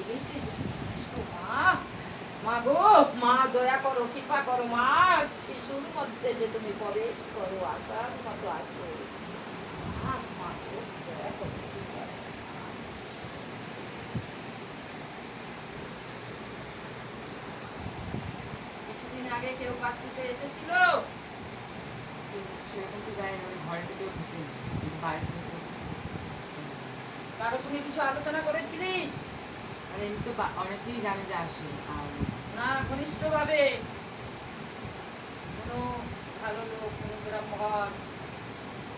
হেঁটে যেতে আসো মা। মা গো, মা দয়া করো, কৃপা করো মা, শিশুর মধ্যে যে তুমি প্রবেশ করো, আসার মতো আসো মা। মা গো, দয়া করো, কৃপা করো। কিছুদিন আগে কেউ কাকুতে এসেছিল? সেরকম তো যাই না, ঘরের ভিতরেও ঢুকিনি, বাইরে থেকে। কারোর সঙ্গে কিছু আলোচনা করেছিলিস? আর এমনি তো অনেকেই জানে যে আসে। আর না ঘনিষ্ঠ ভাবে কোনো ভালো লোক, কোনো ব্রাহ্মণ,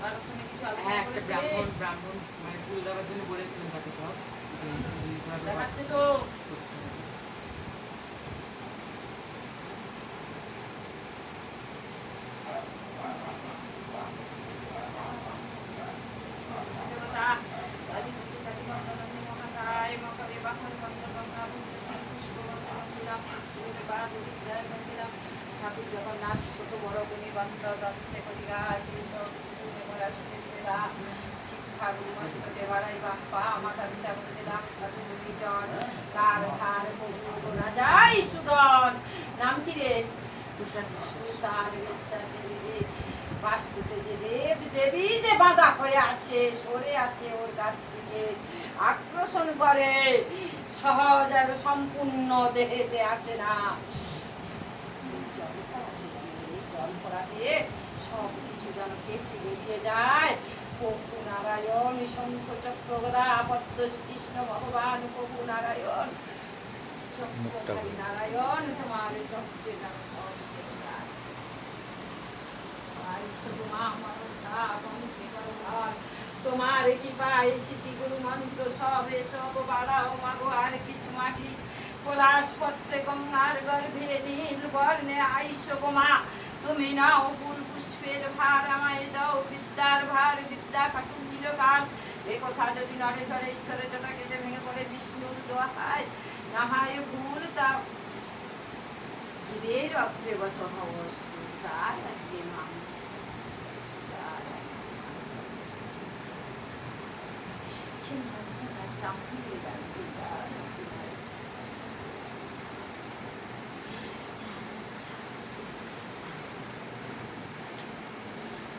কারোর সঙ্গে কিছু আলোচনা হ্যাঁ, একটা করেছিলিস? ব্রাহ্মণ মানে ফুল দেওয়ার জন্য বলেছিলেন তাকে সব, যে এইভাবে দেখাচ্ছে তো। করতে হবে। দেবতা, আদিত্যি কাদিবন্দনন্দি মহাকায় মকরে বাহন বন্দগঙ্গা ভূমি পুষ্পবন্ত মন্দিরম সূর্য বাদুরি জয় মন্দিরম। ঠাকুর জগন্নাথ ছোট বড় গুণী বন্ধ দত্তে করিরা শেষ দেবরা সুদেবা শিক্ষা গুরুমস্ত দেবারাই বাপ্পা মাতা পিতা বলে দাম সাধু গুরুজন তার ধার বহু না যায় সুদন। নাম কি রে? তুষার বিশ্বাস। তুষার বিশ্বাসের যে বাস্তুতে যে দেব দেবী যে বাঁধা হয়ে আছে, সরে আছে ওর কাছ থেকে আকর্ষণ করে, সহজ আর সম্পূর্ণ দেহেতে আসে না। জল পড়াতে সব কিছু যেন কেটে বেরিয়ে যায়। প্রভু নারায়ণ শঙ্খ চক্রগদা পদ্ম কৃষ্ণ ভগবান প্রভু নারায়ণ চক্রধারী নারায়ণ তোমার চক্রে যেন সব কেটে যায়। তোমার কৃপায় স্মৃতি গুরু মন্ত্র সবে সব বাড়াও মাগো আর কিছু মাগি। পলাশ পত্রে গঙ্গার গর্ভে নীল বর্ণে আইস গো মা। তুমি নাও ফুল পুষ্পের ভার আমায় দাও বিদ্যার ভার, বিদ্যা কাটুন চিরকাল। এ কথা যদি নড়ে চড়ে ঈশ্বরের জন্য কেটে ভেঙে পড়ে বিষ্ণুর দোহায় না হয় ভুল দাও। জীবের অগ্রে বসহ বস্তু তার আগে মানুষ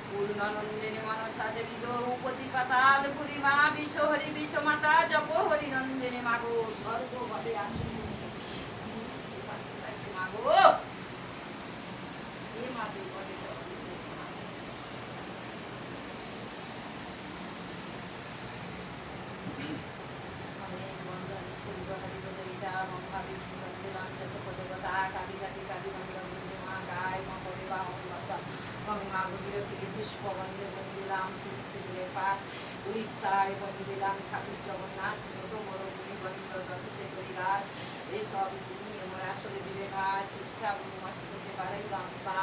পূর্ণনন্দিনী মনসা দেবী গো উপতি পাতাল পুরী মা বিষ হরি বিষ মাতা জপ হরি নন্দিনী মাগো স্বর্গ ভাবে আছো মাগো এ মা বিপদে পুষ্পবন্ধে বন্দিলাম তুলসী পাঠ উড়িষ্যায় বন্দিলাম ঠাকুর জগন্নাথ ছোট বড় গুণী বন্ধ দত্তে করিগাছ এসব যিনি আমার আসলে দিলে গাছ শিক্ষা গুরু মস্তুতে বাড়াই বাম্পা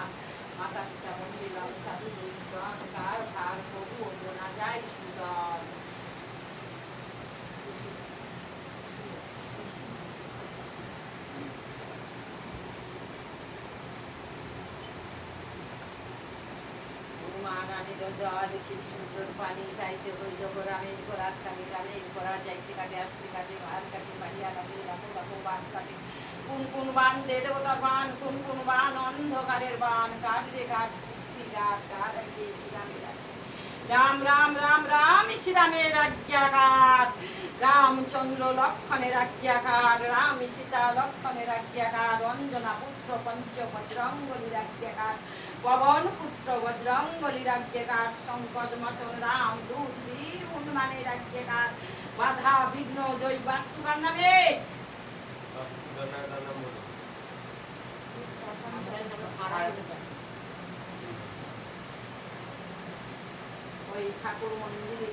মাতা পিতা বন্দিলাম সাধু গুরুজন কার ভার প্রভু না যায় সুদন। জল কি সুন্দর পানি খাইতে হইল রামের ঘোড়ার কাটে রামের ঘোড়া যাইতে কাটে আসতে কাটে ভাত কাটে বাড়িয়া কাটে রাখো রাখো বান কাটে কোন কোন বান দে দেবতা বান কোন কোন বান অন্ধকারের বান কাটলে কাট সিদ্ধি কাট কার আগে শ্রীরামের রাম রাম রাম রাম শ্রীরামের আজ্ঞাকার রামচন্দ্র লক্ষণের আজ্ঞাকার রাম সীতা লক্ষণের আজ্ঞাকার অঞ্জনা পুত্র পঞ্চ বজ্রঙ্গলির আজ্ঞাকার পবন পুত্র বজ্রঙ্গলির আজ্ঞাকার সংকট মোচন রাম দূত বীর হনুমানের আজ্ঞাকার বাধা বিঘ্ন জয় বাস্তুকার নামে ওই ঠাকুর মন্দিরে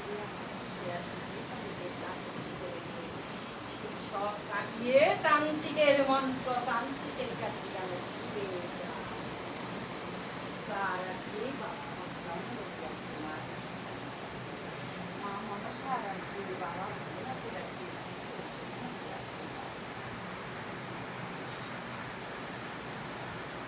সব কাটিয়ে তান্ত্রিকের মন্ত্র তান্ত্রিকের কাছে গেল তার